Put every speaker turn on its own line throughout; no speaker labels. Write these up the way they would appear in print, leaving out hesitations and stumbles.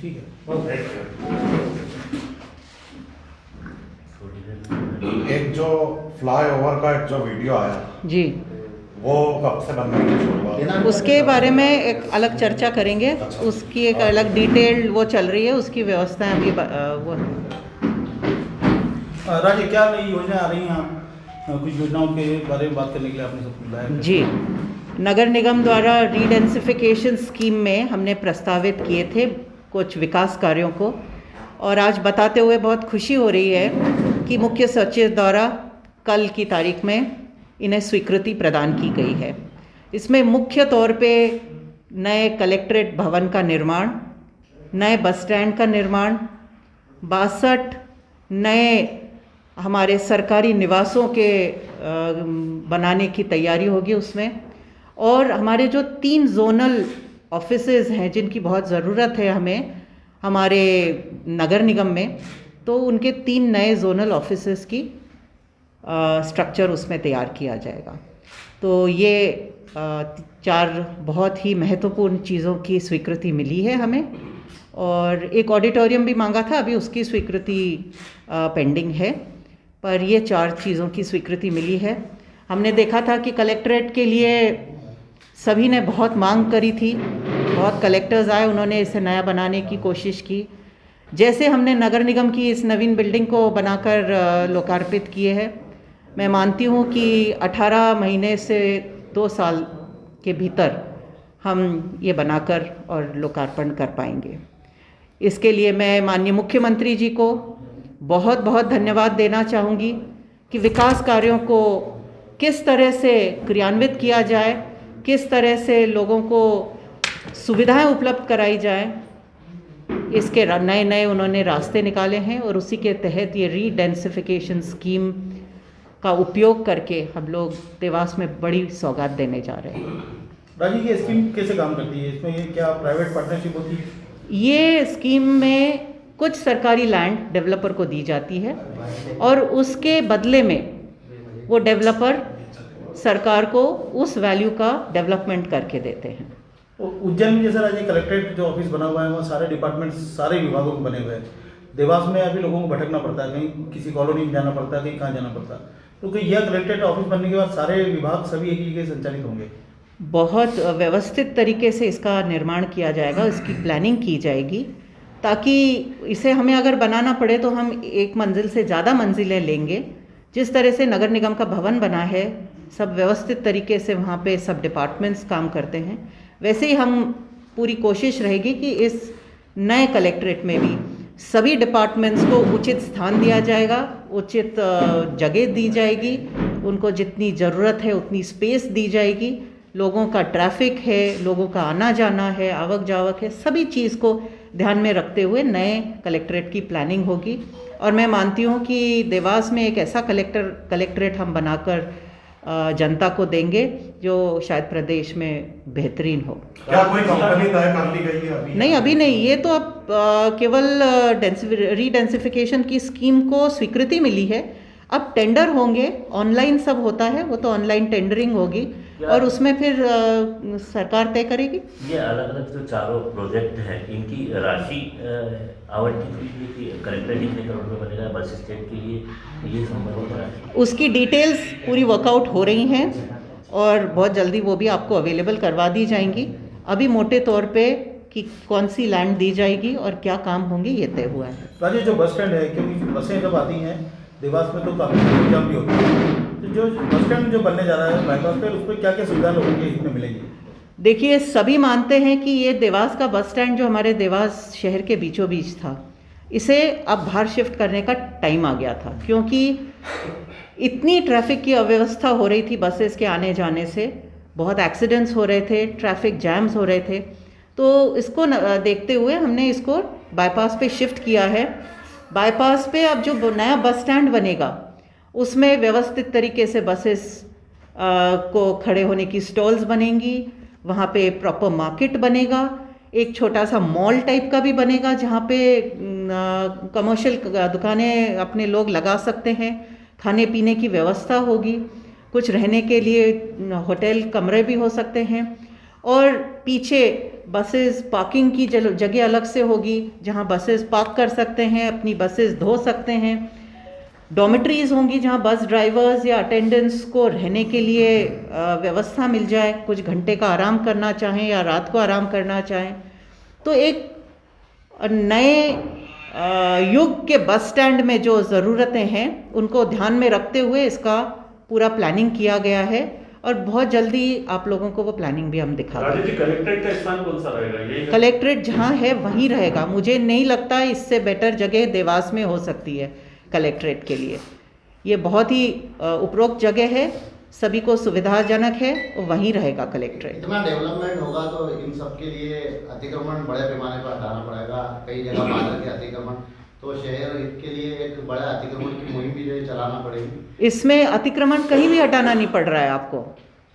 ठीक है।
एक जो फ्लाईओवर का एक जो वीडियो आया
जी,
वो कब से बनने की शुरुआत?
उसके बारे में एक अलग चर्चा करेंगे। उसकी एक अलग डिटेल वो चल रही है, उसकी व्यवस्थाएं अभी वो
राजे, क्या नई योजना आ रही हैं? आप कुछ योजनाओं के बारे में बात करने के लिए आपने सबको बुलाया है।
जी, नगर निगम द्वारा रीडेंसिफिकेशन स्कीम में हमने प्रस्तावित किए थे कुछ विकास कार्यों को, और आज बताते हुए बहुत खुशी हो रही है कि मुख्य सचिव द्वारा कल की तारीख में इन्हें स्वीकृति प्रदान की गई है। इसमें मुख्य तौर पे नए कलेक्ट्रेट भवन का निर्माण, नए बस स्टैंड का निर्माण, 62 नए हमारे सरकारी निवासों के बनाने की तैयारी होगी उसमें, और हमारे जो 3 जोनल ऑफिसेज हैं जिनकी बहुत ज़रूरत है हमें हमारे नगर निगम में, तो उनके 3 नए जोनल ऑफिसेज की स्ट्रक्चर उसमें तैयार किया जाएगा। तो ये 4 बहुत ही महत्वपूर्ण चीज़ों की स्वीकृति मिली है हमें, और एक ऑडिटोरियम भी मांगा था, अभी उसकी स्वीकृति पेंडिंग है, पर ये 4 चीज़ों की स्वीकृति मिली है। हमने देखा था कि कलेक्ट्रेट के लिए सभी ने बहुत मांग करी थी, बहुत कलेक्टर्स आए, उन्होंने इसे नया बनाने की कोशिश की। जैसे हमने नगर निगम की इस नवीन बिल्डिंग को बनाकर लोकार्पित किए हैं, मैं मानती हूँ कि 18 महीने से 2 साल के भीतर हम ये बनाकर और लोकार्पण कर पाएंगे। इसके लिए मैं माननीय मुख्यमंत्री जी को बहुत बहुत धन्यवाद देना चाहूँगी कि विकास कार्यों को किस तरह से क्रियान्वित किया जाए, किस तरह से लोगों को सुविधाएं उपलब्ध कराई जाए, इसके नए नए उन्होंने रास्ते निकाले हैं, और उसी के तहत ये रीडेंसिफिकेशन स्कीम का उपयोग करके हम लोग देवास में बड़ी सौगात देने जा रहे हैं।
राजीव, ये स्कीम कैसे काम करती है? इसमें ये क्या प्राइवेट पार्टनरशिप होती है?
ये स्कीम में कुछ सरकारी लैंड डेवलपर को दी जाती है, और उसके बदले में वो डेवलपर सरकार को उस वैल्यू का डेवलपमेंट करके देते हैं।
उज्जैन में जैसे राजीव कलेक्ट्रेट जो ऑफिस बना हुआ है, वहाँ सारे डिपार्टमेंट सारे विभागों में बने हुए हैं। देवास में अभी लोगों को भटकना पड़ता है, कहीं किसी कॉलोनी में जाना पड़ता है, कहीं कहाँ जाना पड़ता है, तो कि यह कलेक्ट्रेट ऑफिस बनने के बाद सारे विभाग सभी एक ही जगह संचालित होंगे।
बहुत व्यवस्थित तरीके से इसका निर्माण किया जाएगा, इसकी प्लानिंग की जाएगी, ताकि इसे हमें अगर बनाना पड़े तो हम एक मंजिल से ज़्यादा मंजिलें लेंगे। जिस तरह से नगर निगम का भवन बना है, सब व्यवस्थित तरीके से वहाँ पे सब डिपार्टमेंट्स काम करते हैं, वैसे ही हम पूरी कोशिश रहेगी कि इस नए कलेक्ट्रेट में भी सभी डिपार्टमेंट्स को उचित स्थान दिया जाएगा, उचित जगह दी जाएगी, उनको जितनी ज़रूरत है उतनी स्पेस दी जाएगी। लोगों का ट्रैफिक है, लोगों का आना जाना है, आवक जावक है, सभी चीज़ को ध्यान में रखते हुए नए कलेक्ट्रेट की प्लानिंग होगी। और मैं मानती हूँ कि देवास में एक ऐसा कलेक्ट्रेट हम बनाकर जनता को देंगे जो शायद प्रदेश में बेहतरीन हो।
क्या कोई कंपनी तय कर ली गई है अभी?
नहीं, अभी नहीं, ये तो अब केवल रीडेंसिफिकेशन की स्कीम को स्वीकृति मिली है। अब टेंडर होंगे, ऑनलाइन सब होता है, वो तो ऑनलाइन टेंडरिंग होगी और उसमें फिर सरकार तय करेगी।
ये अलग अलग जो चारों प्रोजेक्ट हैं, इनकी राशि आवंटित हुई है कि कलेक्ट्रेट कितने करोड़ में बनेगा, बस स्टैंड के लिए ये संबंधित राशि,
उसकी डिटेल्स पूरी वर्कआउट हो रही हैं और बहुत जल्दी वो भी आपको अवेलेबल करवा दी जाएंगी। अभी मोटे तौर पे कि कौन सी लैंड दी जाएगी और क्या काम होंगे ये तय हुआ है।
राजीव, जो बस स्टैंड है, क्योंकि बसें जब आती हैं देवास में तो काफ़ी जाम भी होती है, तो जो बस स्टैंड जो बनने जा रहा है बाईपास पे, उस पर क्या क्या सुविधा लोगों के हित में मिलेगी?
देखिए, सभी मानते हैं कि ये देवास का बस स्टैंड जो हमारे देवास शहर के बीचों बीच था, इसे अब बाहर शिफ्ट करने का टाइम आ गया था, क्योंकि इतनी ट्रैफिक की अव्यवस्था हो रही थी बसेस के आने जाने से, बहुत एक्सीडेंट्स हो रहे थे, ट्रैफिक जैम्स हो रहे थे। तो इसको देखते हुए हमने इसको बाईपास पे शिफ्ट किया है। बाईपास पे अब जो नया बस स्टैंड बनेगा उसमें व्यवस्थित तरीके से बसेस को खड़े होने की स्टॉल्स बनेंगी, वहाँ पे प्रॉपर मार्केट बनेगा, एक छोटा सा मॉल टाइप का भी बनेगा जहाँ पे कमर्शियल दुकानें अपने लोग लगा सकते हैं, खाने पीने की व्यवस्था होगी, कुछ रहने के लिए होटल कमरे भी हो सकते हैं, और पीछे बसेस पार्किंग की जगह अलग से होगी, जहां बसेस पार्क कर सकते हैं, अपनी बसेस धो सकते हैं। डॉर्मेटरीज होंगी जहां बस ड्राइवर्स या अटेंडेंट्स को रहने के लिए व्यवस्था मिल जाए, कुछ घंटे का आराम करना चाहें या रात को आराम करना चाहें। तो एक नए युग के बस स्टैंड में जो ज़रूरतें हैं उनको ध्यान में रखते हुए इसका पूरा प्लानिंग किया गया है और बहुत जल्दी आप लोगों को वो प्लानिंग भी हम दिखा देंगे।
राजेश जी, कलेक्ट्रेट का स्थान कौन सा रहेगा? यही
कलेक्ट्रेट जहाँ है वहीं रहेगा। मुझे नहीं लगता इससे बेटर जगह देवास में हो सकती है कलेक्ट्रेट के लिए। ये बहुत ही उपरोक्त जगह है, सभी को सुविधाजनक है और वहीं रहेगा कलेक्ट्रेट।
इतना डेवलपमेंट होगा तो इन सब के लिए अतिक्रमण बड़े पैमाने पर हटाना पड़ेगा, कई जगह बादल के अतिक्रमण, तो शहर के लिए एक बड़ा अतिक्रमण की मुहिम भी जो चलाना पड़ेगी।
इसमें अतिक्रमण कहीं भी हटाना नहीं पड़ रहा है आपको।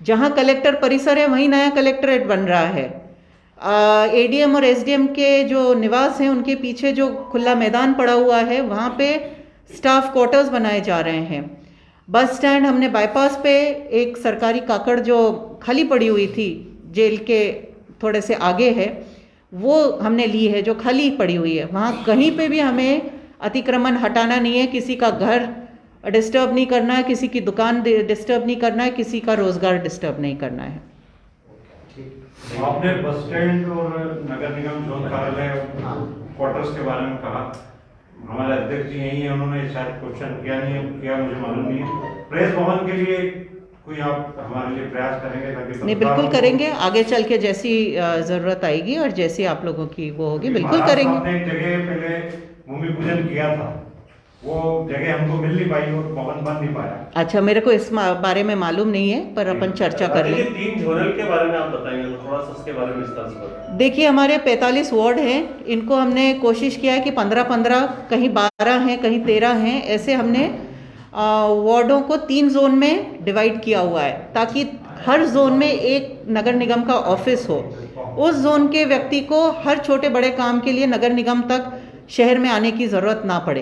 जहाँ कलेक्टर परिसर है वहीं नया कलेक्ट्रेट बन रहा है। एडीएम और एसडीएम के जो निवास हैं उनके पीछे जो खुला मैदान पड़ा हुआ है वहाँ पे स्टाफ क्वार्टर्स बनाए जा रहे हैं। बस स्टैंड हमने बाईपास पे एक सरकारी काकड़ जो खाली पड़ी हुई थी जेल के थोड़े से आगे है, वो हमने ली है जो खाली पड़ी हुई है। वहाँ कहीं पे भी हमें अतिक्रमण हटाना नहीं है, किसी का घर डिस्टर्ब नहीं करना है, किसी की दुकान डिस्टर्ब नहीं करना है, किसी का रोजगार डिस्टर्ब नहीं करना है।
आपने बस स्टैंड और नगर निगम जोन कार्यालय क्वार्टर्स के बारे में कहा, हमारे अध्यक्ष जी यही है, उन्होंने शायद क्वेश्चन किया नहीं किया, मुझे मालूम नहीं है। प्रेस भवन के लिए कोई आप हमारे लिए प्रयास करेंगे ताकि?
नहीं, बिल्कुल करेंगे। आगे चल के जैसी ज़रूरत आएगी और जैसी आप लोगों की वो होगी बिल्कुल करेंगे।
आपने एक जगह पहले भूमि पूजन किया था, वो जगह हमको मिल नहीं पाई और भवन बन नहीं पाया।
अच्छा, मेरे को इस बारे में मालूम नहीं है, पर अपन चर्चा कर लेंगे।
3 झोनल के बारे में आप बताएंगे तो थोड़ा सा उसके बारे में विस्तार से बताएं।
देखिए, हमारे 45 वार्ड हैं, इनको हमने कोशिश किया है कि 15-15, कहीं 12 हैं, कहीं 13 हैं, ऐसे हमने वार्डों को 3 जोन में डिवाइड किया हुआ है ताकि हर जोन में एक नगर निगम का ऑफिस हो। उस जोन के व्यक्ति को हर छोटे बड़े काम के लिए नगर निगम तक शहर में आने की ज़रूरत ना पड़े,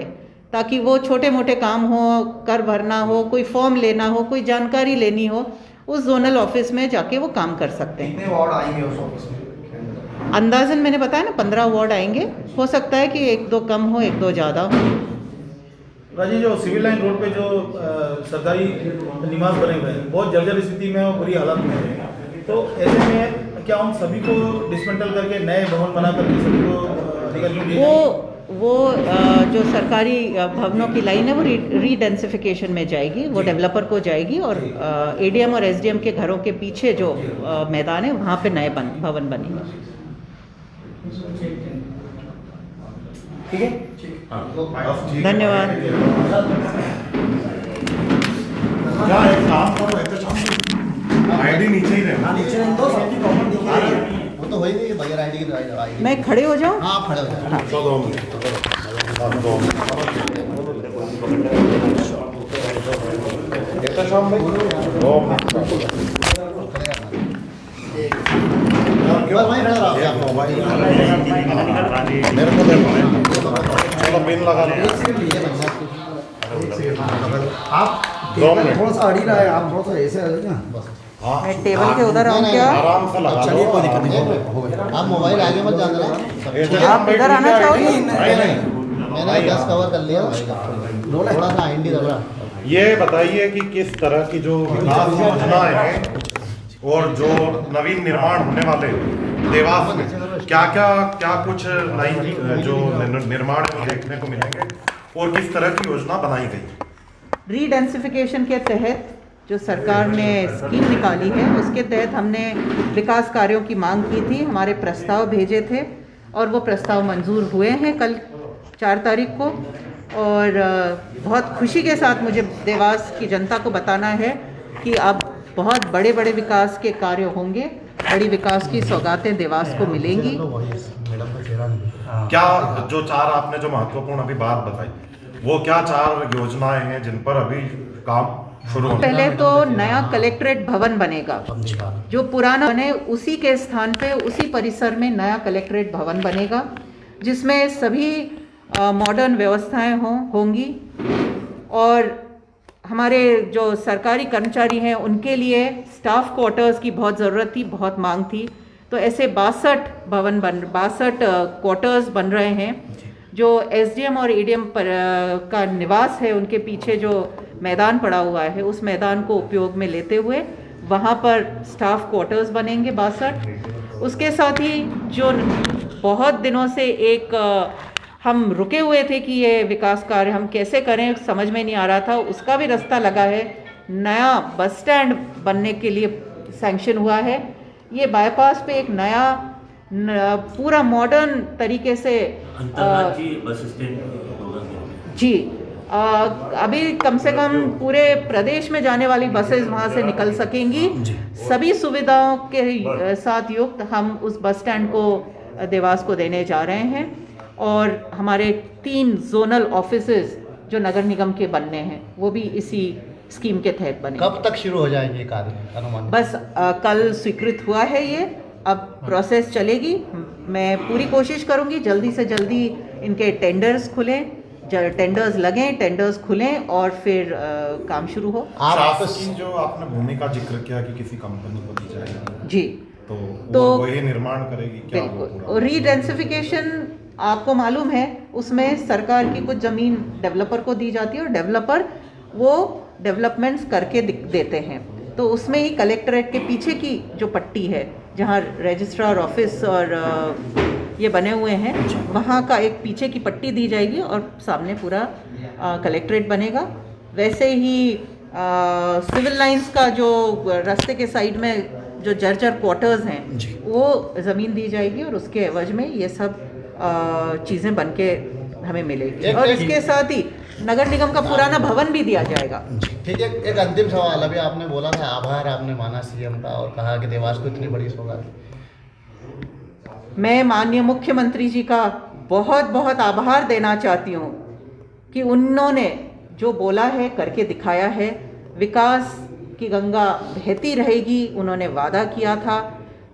ताकि वो छोटे मोटे काम हो, कर भरना हो, कोई फॉर्म लेना हो, कोई जानकारी लेनी हो, उस जोनल ऑफिस में जाके वो काम कर सकते हैं।
कितने वार्ड आएंगे उस ऑफिस में?
अंदाजन मैंने बताया ना 15 वार्ड आएंगे, हो सकता है कि 1-2 कम हो, 1-2 ज़्यादा हो।
राजी, जो सिविल लाइन रोड पे जो सरकारी निवास बने हुए हैं बहुत जर्जर स्थिति में और बुरी हालत में है, तो ऐसे में क्या उन सभी को डिसमेंटल करके नए भवन बना करके सभी को अधिकारियों की
वो जो सरकारी भवनों की लाइन है वो रीडेंसिफिकेशन में जाएगी, वो डेवलपर को जाएगी और एडीएम और एसडीएम के घरों के पीछे जो मैदान है वहाँ पे नए भवन बनेंगे।
ठीक है,
धन्यवाद।
क्या एक काम करो, एक आईडी नीचे ही रहना।
नीचे नहीं तो सबकी कॉमन दिख रही है, वो तो वही नहीं बगैर आईडी की।
मैं खड़े हो जाऊँ?
हाँ, खड़े हो जाओ।
चलो शाम भाई
बस वहीं खड़ा रहो।
मेरे को चलो पिन लगा लो।
आप थोड़ा सा अड़ी रहा है, आप थोड़ा सा ऐसे आ जाइए ना बस।
हाँ,
मैं टेबल के उधर आऊँ क्या?
आराम से लगा
चलिए,
लो।
कोई दिक्कत नहीं। आप मोबाइल आगे मत जाना ना।
आप इधर आना चाहोगे?
मैंने 10 कवर कर लिया थोड़ा सा आईडी रहा।
ये बताइए कि किस तरह की जो विकास योजनाएं हैं और जो नवीन निर्माण होने वाले देवास में क्या कुछ नई जो निर्माण है वो देखने को मिलेंगे और किस तरह की योजना बनाई गई?
रीडेंसिफिकेशन के तहत जो सरकार ने स्कीम निकाली है उसके तहत हमने विकास कार्यों की मांग की थी, हमारे प्रस्ताव भेजे थे और वो प्रस्ताव मंजूर हुए हैं कल 4 तारीख को। और बहुत खुशी के साथ मुझे देवास की जनता को बताना है कि अब बहुत बड़े बड़े विकास के कार्य होंगे, बड़ी विकास की सौगातें देवास को मिलेंगी।
क्या जो 4 आपने जो महत्वपूर्ण अभी बात बताई वो क्या 4 योजनाएं हैं जिन पर अभी काम शुरू होगा?
पहले तो नया कलेक्ट्रेट भवन बनेगा, जो पुराना बने उसी के स्थान पे उसी परिसर में नया कलेक्ट्रेट भवन बनेगा जिसमें सभी मॉडर्न व्यवस्थाएं होंगी और हमारे जो सरकारी कर्मचारी हैं उनके लिए स्टाफ क्वार्टर्स की बहुत ज़रूरत थी, बहुत मांग थी, तो ऐसे 62 क्वार्टर्स बन रहे हैं। जो एसडीएम और एडीएम का निवास है, उनके पीछे जो मैदान पड़ा हुआ है, उस मैदान को उपयोग में लेते हुए वहाँ पर स्टाफ क्वार्टर्स बनेंगे 62। उसके साथ ही जो बहुत दिनों से एक हम रुके हुए थे कि ये विकास कार्य हम कैसे करें, समझ में नहीं आ रहा था, उसका भी रास्ता लगा है। नया बस स्टैंड बनने के लिए सैंक्शन हुआ है। ये बाईपास पे एक नया पूरा मॉडर्न तरीके से
अंतर्राज्यीय बस स्टैंड होगा
जी अभी कम से कम पूरे प्रदेश में जाने वाली बसेस वहाँ से निकल सकेंगी। सभी सुविधाओं के साथ युक्त हम उस बस स्टैंड को देवास को देने जा रहे हैं। और हमारे 3 जोनल ऑफिसेज जो नगर निगम के बनने हैं, वो भी इसी स्कीम के तहत बने।
कब तक शुरू हो जाएंगे कार्य अनुमान?
बस कल स्वीकृत हुआ है ये, अब प्रोसेस चलेगी। मैं पूरी कोशिश करूंगी जल्दी से जल्दी इनके टेंडर्स खुलें, टेंडर्स लगें, टेंडर्स खुलें और फिर काम शुरू हो।
शासकीय जो आपने भूमि का जिक्र किया कि किसी कंपनी को दी जाएगी,
जी,
तो वही निर्माण करेगी क्या?
बिल्कुल। रीडेंसिफिकेशन आपको मालूम है, उसमें सरकार की कुछ ज़मीन डेवलपर को दी जाती है और डेवलपर वो डेवलपमेंट्स करके देते हैं। तो उसमें ही कलेक्ट्रेट के पीछे की जो पट्टी है, जहाँ रजिस्ट्रार ऑफिस और ये बने हुए हैं, वहाँ का एक पीछे की पट्टी दी जाएगी और सामने पूरा कलेक्ट्रेट बनेगा। वैसे ही सिविल लाइंस का जो रास्ते के साइड में जो जर्जर क्वार्टर्स हैं, वो ज़मीन दी जाएगी और उसके एवज में ये सब चीज़ें बन के हमें मिलेगी। और इसके साथ ही नगर निगम का पुराना भवन भी दिया जाएगा।
ठीक है, एक अंतिम सवाल। अभी आपने बोला था आभार आपने माना सीएम का और कहा कि देवास को इतनी बड़ी सौगात।
मैं माननीय मुख्यमंत्री जी का बहुत बहुत आभार देना चाहती हूँ कि उन्होंने जो बोला है करके दिखाया है। विकास की गंगा बहती रहेगी, उन्होंने वादा किया था।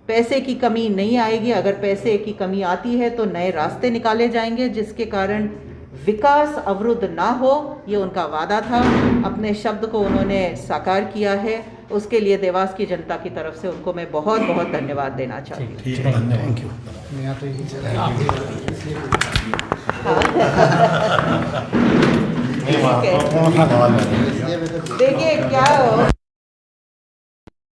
पैसे की कमी नहीं आएगी, अगर पैसे की कमी आती है तो नए रास्ते निकाले जाएंगे जिसके कारण विकास अवरुद्ध ना हो, ये उनका वादा था। अपने शब्द को उन्होंने साकार किया है, उसके लिए देवास की जनता की तरफ से उनको मैं बहुत बहुत धन्यवाद देना चाहती हूँ।
Thank you.
देखिए क्या